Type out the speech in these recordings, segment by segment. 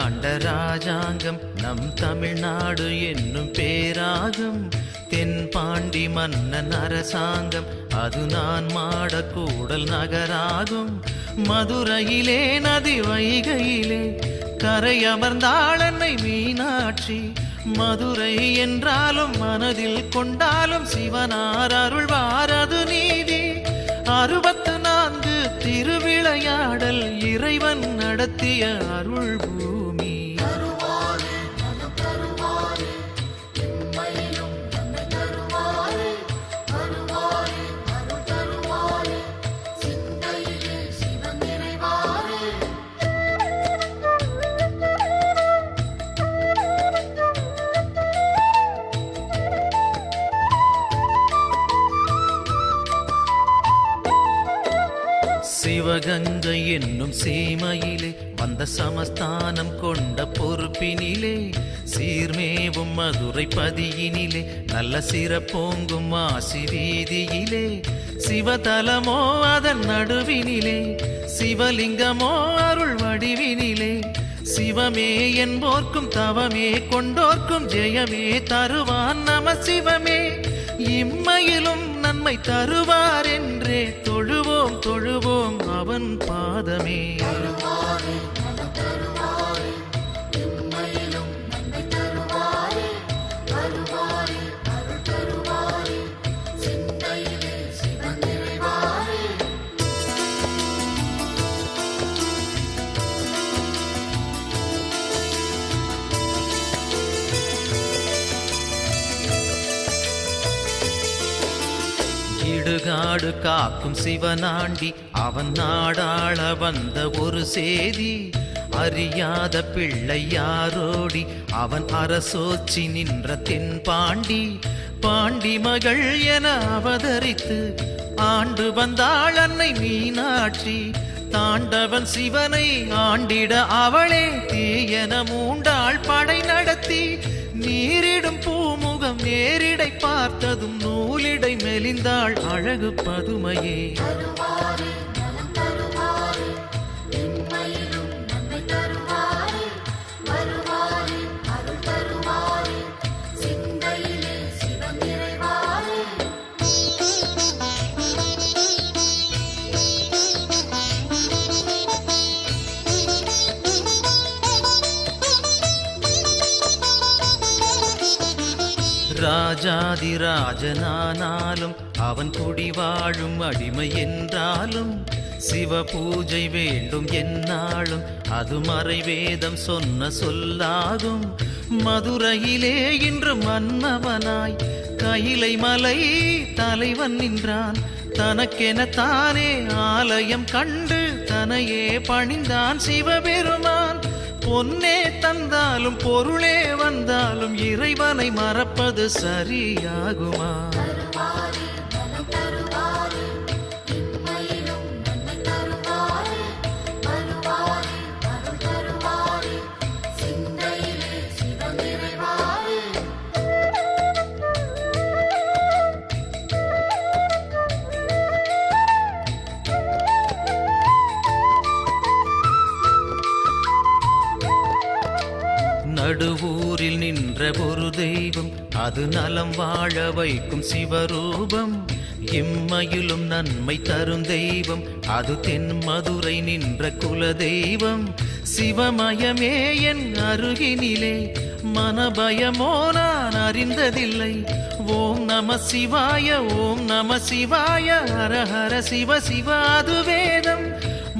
ஆண்ட ராஜாங்கம் நம் தமிழ்நாடு என்னும் பேராகும். தென்பாண்டி மன்னன் அரசாங்கம் அது நான் மாடக்கூடல் நகராகும். மதுரையிலே நதி வைகையிலே கரை அமர்ந்தாள் அன்னை மீனாட்சி. மதுரை என்றாலும் மனதில் கொண்டாலும் சிவனார் அருள்வார் அது நீதி. 64 திருவிளையாடல் இறைவன் நடத்திய அருள் பூமி. சிவகங்கை என்னும் சீமையிலே வந்த சமஸ்தானம் கொண்ட பொறுப்பினிலே சீர்மேவும் மதுரை பதியினிலே நல்ல சிறப்போங்கும் மாசி வீதியிலே சிவதலமோ அதன் நடுவினிலே சிவலிங்கமோ அருள் வடிவினிலே சிவமே என்போர்க்கும் தவமே கொண்டோர்க்கும் ஜெயமே தருவான் நம சிவமே. இம்மையிலும் நன்மை தருவார் என்றே தொழுவோம் தொழுவோம் அவன் பாதமே. இடுகாடு காக்கும் சிவனாண்டி அவன் நாடாள வந்த ஒரு சேதி. அறியாத பிள்ளை யாரோடி அவன் அரசோச்சி நின்ற தென்பாண்டி. பாண்டி மகள் என அவதரித்து ஆண்டு வந்தாள் அன்னை மீனாட்சி. தாண்டவன் சிவனை ஆண்டிட அவளே தீயன மூண்டாள் படை நடத்தி. நீரிடும் பூமுகம் நேரிடை பார்த்ததும் நூலிடை மெலிந்தாள் அழகு பதுமையே. ராஜாதி ராஜனானாலும் அவன் குடி வாழும் அடிமை என்றாலும் சிவ பூஜை வேண்டும் என்னாலும் அது மறை வேதம் சொன்ன சொல்லாகும். மதுரையிலே இன்று மன்னவனாய் கைலை மலை தலைவன் நின்றான். தனக்கென தானே ஆலயம் கண்டு தனையே பணிந்தான் சிவபெருமான். பொன்னே தந்தாலும் பொருளே வந்தாலும் இறைவனை மறப்பது சரியாகுமா? நடுவூரில் நின்ற ஒரு தெய்வம் அது நலம் வாழ வைக்கும் சிவரூபம். இம்மையிலும் நன்மை தரும் தெய்வம் அது தென் மதுரை நின்ற குல தெய்வம். சிவமயமே என் அருகினிலே மனபயமோ நான் அறிந்ததில்லை. ஓம் நம சிவாய ஓம் நம சிவாய ஹர ஹர சிவ சிவ அது வேதம்.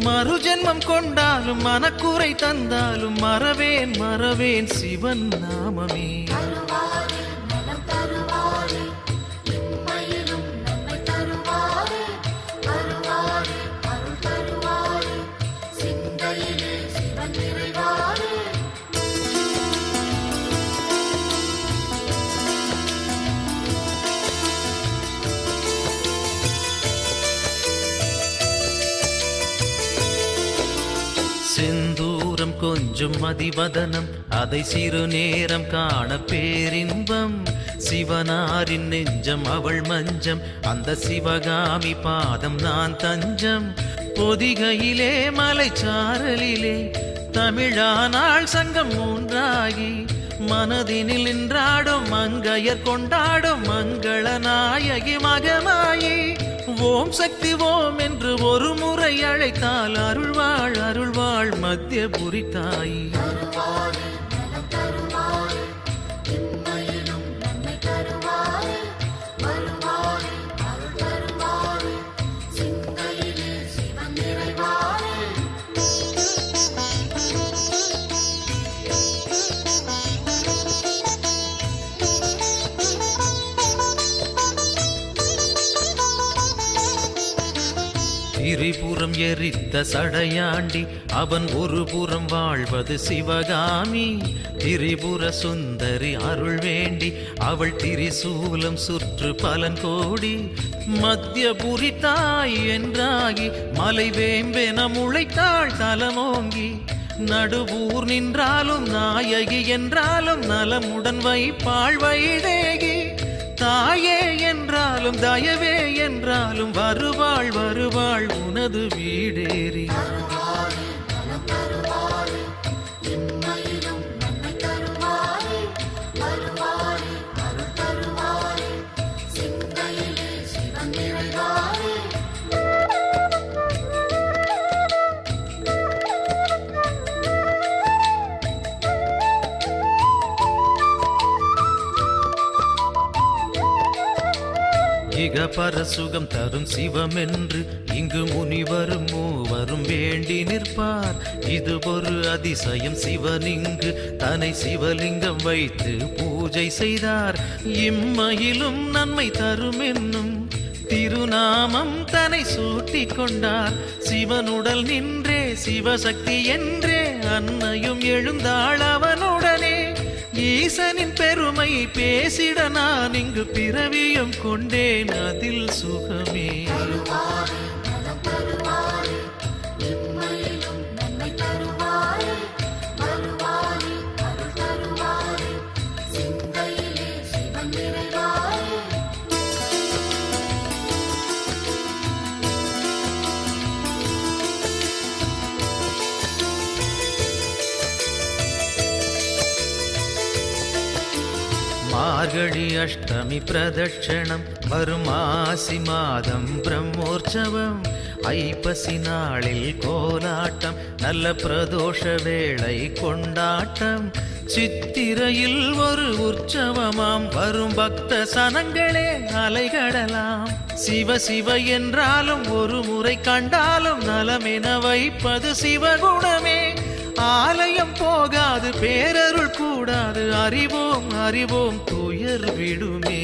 மறுஜென்மம் கொண்டாலும் மனக்குறை தந்தாலும் மறவேன் மறவேன் சிவன் நாமமே. செந்தூரம் கொஞ்சம் மதிவதனம் அதை சிறு நேரம் காண பேரின்பம். சிவனாரின் நெஞ்சம் அவள் மஞ்சம் அந்த சிவகாமி பாதம் நான் தஞ்சம். பொதிகையிலே மலைச்சாரலிலே தமிழானாள் சங்கம் மூன்றாகி மனதினில் நின்றாடும் மங்கையர் கொண்டாடும் மங்கள நாயகி மகமாயி ஓம் சக்தி ஓம் என்று ஒரு முறை அழைத்தால் அருள்வாள் அருள்வாள் மத்தியபுரி தாயி. திரிபுரம் எரித்த சடையாண்டி அவன் ஒரு புறம் வாழ்வது சிவகாமி. திரிபுர சுந்தரி அருள் வேண்டி அவள் திரிசூலம் சுற்று பலன் கோடி. மத்தியபுரி தாய் என்றாகி மலை வேம்பென முளைத்தாள் தலமோங்கி. நடுவூர் நின்றாலும் நாயகி என்றாலும் நலமுடன் வைப்பாள் வைதேகி. தாயே என்றாலும் தயவே என்றாலும் வருவாள் வருவாள் உனது வீடேறி. இக பரசுகம் தரும் சிவமென்று இங்கு முனிவரும் மூவரும் வேண்டி நிற்பார். இது ஒரு அதிசயம் சிவனிங்கு தன்னை சிவலிங்கம் வைத்து பூஜை செய்தார். இம்மையிலும் நன்மை தரும் என்னும் திருநாமம் தன்னை சூட்டிக் கொண்டார். சிவனுடல் நின்றே சிவசக்தி என்றே அன்னையும் எழுந்தாள் அவனுடனே. ஈசனின் பெருமை பேசிட நான் இங்கு பிறவியும் கொண்டேன் அதில் சுகமே. மார்கழி அஷ்டமி பிரதட்சணம் வரும் ஆசி மாதம் பிரம்மோற்சவம். ஐப்பசி நாளில் கோலாட்டம் நல்ல பிரதோஷ வேளை கொண்டாட்டம். சித்திரையில் ஒரு உற்சவமாம் வரும் பக்த சனங்களே அலைகடலாம். சிவ சிவ என்றாலும் ஒரு முறை கண்டாலும் நலமென வைப்பது சிவகுணமே. ஆலயம் போகாது பேரருள் கூடாது அறிவோம் அறிவோம் துயர் விடுமே.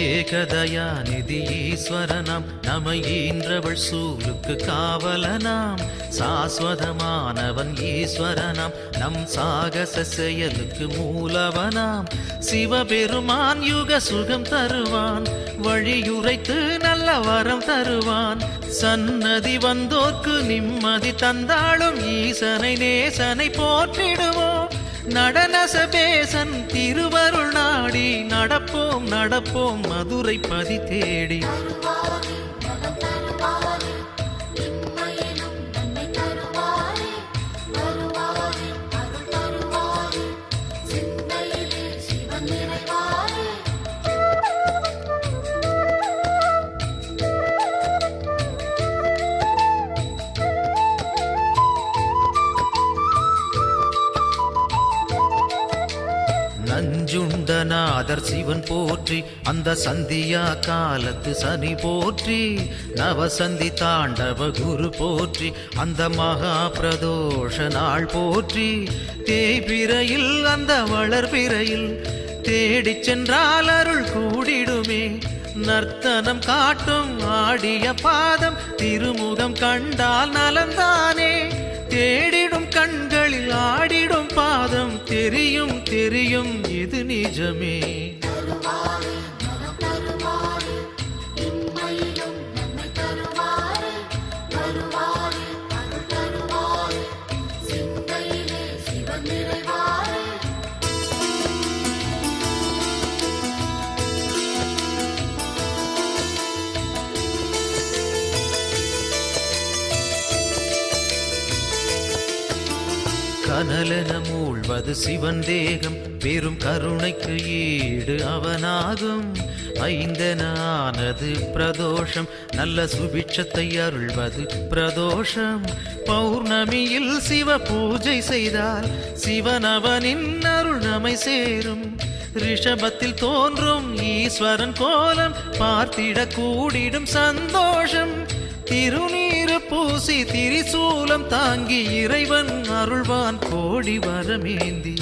ஏகதயாநிதி ஈஸ்வரனாம் நம ஈன்றவள் சூலுக்கு காவலனாம். சாஸ்வதமானவன் ஈஸ்வரனாம் நம் சாகச செயலுக்கு மூலவனாம். சிவபெருமான் யுக சுகம் தருவான் வழியுரைத்து நல்ல வரம் தருவான். சன்னதி வந்தோர்க்கு நிம்மதி தந்தாளும் ஈசனை நேசனை போற்றிடுவோம். நடனசபேசன் திருவருள் நாடி நடப்போம் நடப்போம் மதுரை பதி தேடி. நஞ்சுண்டநாதர் சிவன் போற்றி அந்த சந்தியா காலத்து சனி போற்றி. நவசந்தி தாண்டவ குரு போற்றி அந்த மகா பிரதோஷ நாள் போற்றி. தேய்பிரையில் அந்த வளர்பிரையில் தேடிச் சென்றால் அருள் கூடிடுமே. நர்த்தனம் காட்டும் ஆடிய பாதம் திருமுகம் கண்டால் நலந்தானே. தேடிடும் கண்களில் ஆடிடும் பாதம் தெரியும் தெரியும் இது நிஜமே. கடலென மூழ்வது சிவன் தேகம் பெரும் கருணைக்கு ஈடு அவனாகும். ஐந்தென ஆனது பிரதோஷம் நல்ல சுபிட்சத்தை அருள்வது பிரதோஷம். பௌர்ணமியில் சிவ பூஜை செய்தால் சிவனவனின் அருள் நம்மை சேரும். ரிஷபத்தில் தோன்றும் ஈஸ்வரன் கோலம் பார்த்திட கூடிடும் சந்தோஷம். திருநீரு பூசி திரிசூலம் தாங்கி இறைவன் அருள்வான் கோடி வரமேந்தி.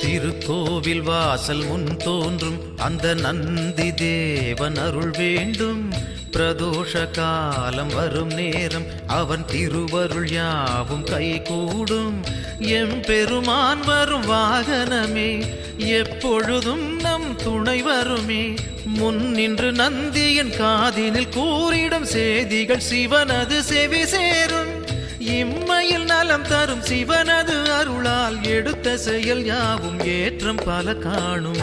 திருக்கோவில் வாசல் முன் தோன்றும் அந்த நந்தி தேவன் அருள் வேண்டும். பிரதோஷ காலம் வரும் நேரம் அவன் திருவருள் யாவும் கைகூடும். எம்பெருமான் வரும் வாகனமே எப்பொழுதும் நம் துணை வருமே. முன் நின்று நந்தியின் காதினில் கூறிடும் செய்திகள் சிவனது செவி சேரும். இம்மையில் நலம் தரும் சிவனது அருளால் எடுத்த செயல் யாவும் ஏற்றம் பல காணும்.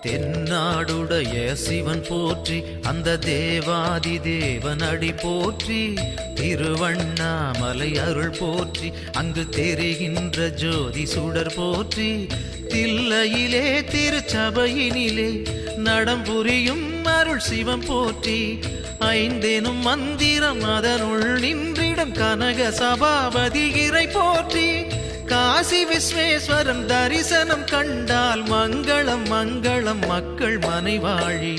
தென்னாடுடைய சிவன் போற்றி அந்த தேவாதி தேவன் அடி போற்றி. திருவண்ணாமலை அருள் போற்றி அங்கு தெரிகின்ற ஜோதி சுடர் போற்றி. தில்லையிலே திருச்சபையினிலே நடம் புரியும் அருள் சிவம் போற்றி. ஐந்தெனும் மந்திரம் அதனுள் நின்றிடம் கனக சபாபதி இறை போற்றி. காசி விஸ்வேஸ்வரன் தரிசனம் கண்டால் மங்களம் மங்களம் மக்கள் மனைவாழி.